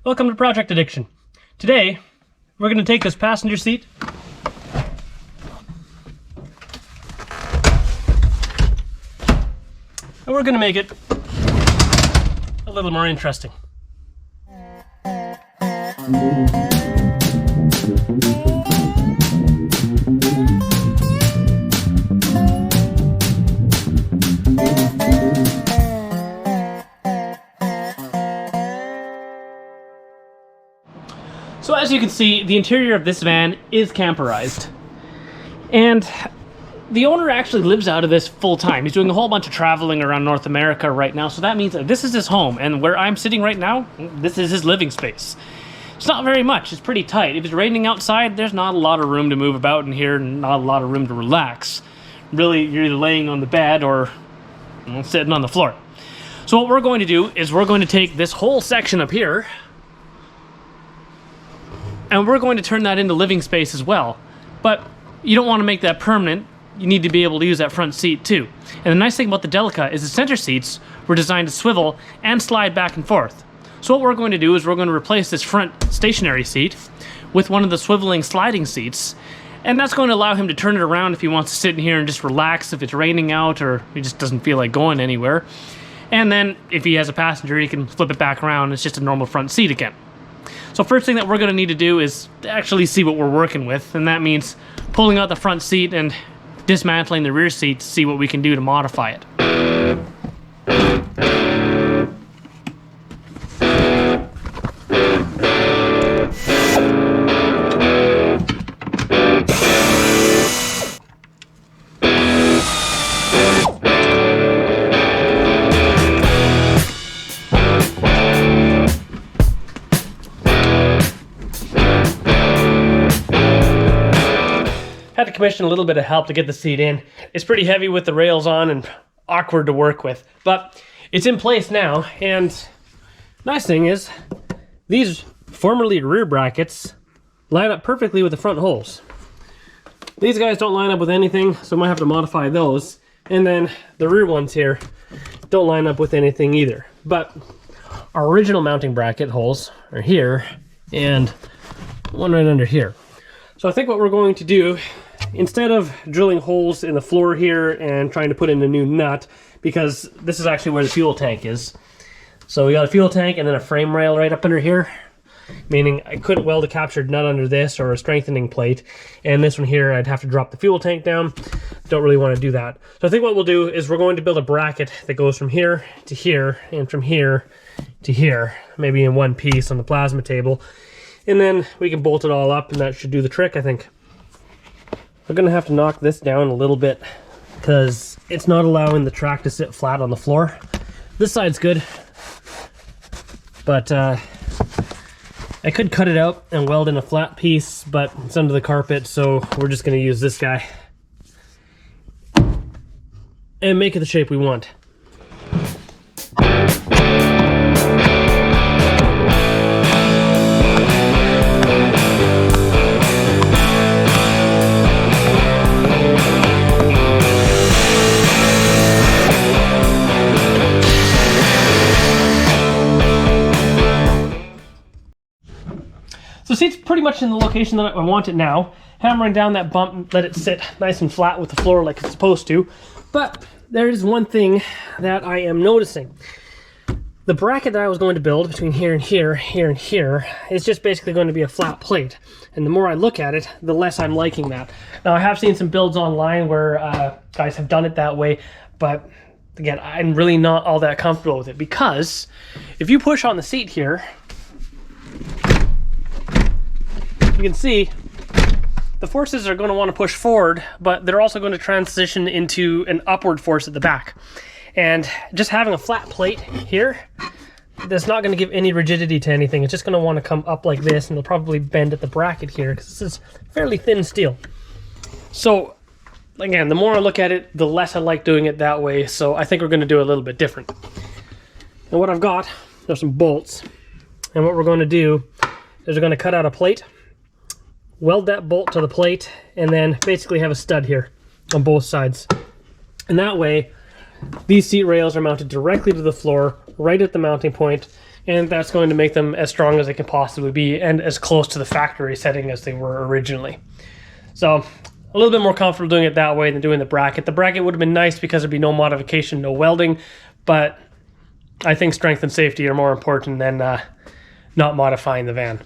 Welcome to Project Addiction. Today, we're going to take this passenger seat and we're going to make it a little more interesting. So as you can see, the interior of this van is camperized. And the owner actually lives out of this full time. He's doing a whole bunch of traveling around North America right now. So that means that this is his home. And where I'm sitting right now, this is his living space. It's not very much. It's pretty tight. If it's raining outside, there's not a lot of room to move about in here and not a lot of room to relax. Really, you're either laying on the bed or sitting on the floor. So what we're going to do is we're going to take this whole section up here and we're going to turn that into living space as well. But you don't want to make that permanent. You need to be able to use that front seat too. And the nice thing about the Delica is the center seats were designed to swivel and slide back and forth. So what we're going to do is we're going to replace this front stationary seat with one of the swiveling sliding seats. And that's going to allow him to turn it around if he wants to sit in here and just relax if it's raining out or he just doesn't feel like going anywhere. And then if he has a passenger, he can flip it back around. It's just a normal front seat again. So first thing that we're going to need to do is actually see what we're working with, and that means pulling out the front seat and dismantling the rear seat to see what we can do to modify it. Had to commission a little bit of help to get the seat in. It's pretty heavy with the rails on and awkward to work with, but it's in place now. And nice thing is these formerly rear brackets line up perfectly with the front holes. These guys don't line up with anything, so I might have to modify those. And then the rear ones here don't line up with anything either. But our original mounting bracket holes are here and one right under here. So I think what we're going to do, instead of drilling holes in the floor here and trying to put in a new nut, because this is actually where the fuel tank is. So we got a fuel tank and then a frame rail right up under here, meaning I couldn't weld a captured nut under this or a strengthening plate. And this one here, I'd have to drop the fuel tank down. Don't really want to do that. So I think what we'll do is we're going to build a bracket that goes from here to here and from here to here, maybe in one piece on the plasma table. And then we can bolt it all up and that should do the trick, I think. We're gonna have to knock this down a little bit because it's not allowing the track to sit flat on the floor. This side's good, but I could cut it out and weld in a flat piece, but it's under the carpet, so we're just gonna use this guy and make it the shape we want. So the seat's pretty much in the location that I want it now. Hammering down that bump, let it sit nice and flat with the floor like it's supposed to. But there is one thing that I am noticing. The bracket that I was going to build between here and here, here and here, is just basically going to be a flat plate. And the more I look at it, the less I'm liking that. Now I have seen some builds online where guys have done it that way, but again, I'm really not all that comfortable with it because if you push on the seat here, you can see the forces are going to want to push forward, but they're also going to transition into an upward force at the back. And just having a flat plate here, that's not going to give any rigidity to anything. It's just going to want to come up like this, and it'll probably bend at the bracket here because this is fairly thin steel. So again, the more I look at it, the less I like doing it that way. So I think we're going to do it a little bit different. And what I've got, there's some bolts. And what we're going to do is we're going to cut out a plate, weld that bolt to the plate, and then basically have a stud here on both sides. And that way, these seat rails are mounted directly to the floor, right at the mounting point, and that's going to make them as strong as they can possibly be and as close to the factory setting as they were originally. So a little bit more comfortable doing it that way than doing the bracket. The bracket would have been nice because there'd be no modification, no welding, but I think strength and safety are more important than not modifying the van.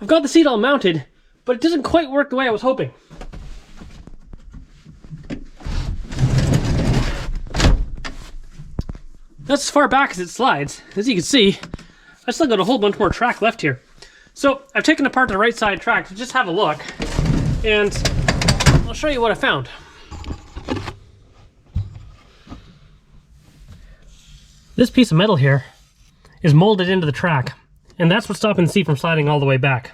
I've got the seat all mounted, but it doesn't quite work the way I was hoping. That's as far back as it slides. As you can see, I still got a whole bunch more track left here. So I've taken apart the right side track to just have a look, and I'll show you what I found. This piece of metal here is molded into the track, and that's what's stopping the seat from sliding all the way back.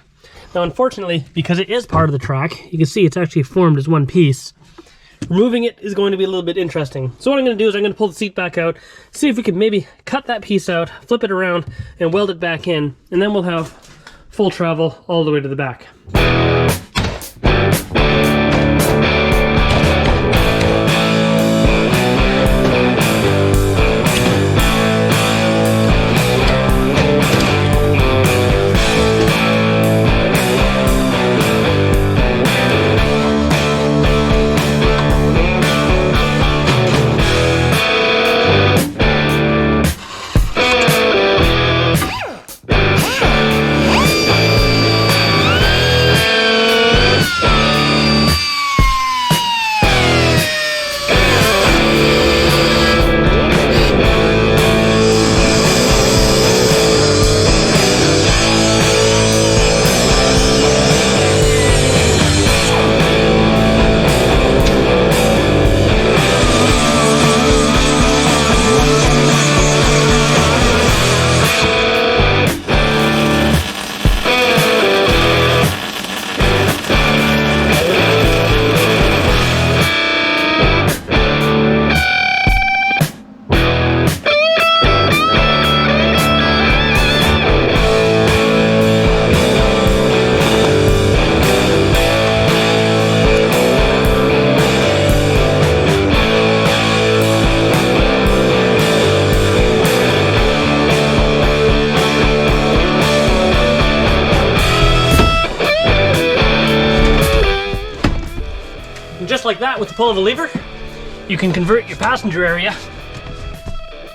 Now, unfortunately, because it is part of the track, you can see it's actually formed as one piece. Removing it is going to be a little bit interesting. So what I'm going to do is I'm going to pull the seat back out, see if we can maybe cut that piece out, flip it around, and weld it back in, and then we'll have full travel all the way to the back. just like that, with the pull of a lever, you can convert your passenger area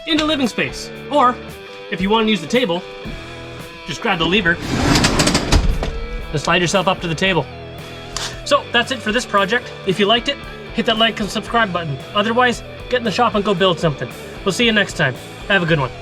into living space. Or, if you want to use the table, just grab the lever and slide yourself up to the table. So that's it for this project. If you liked it, hit that like and subscribe button. Otherwise, get in the shop and go build something. We'll see you next time. Have a good one.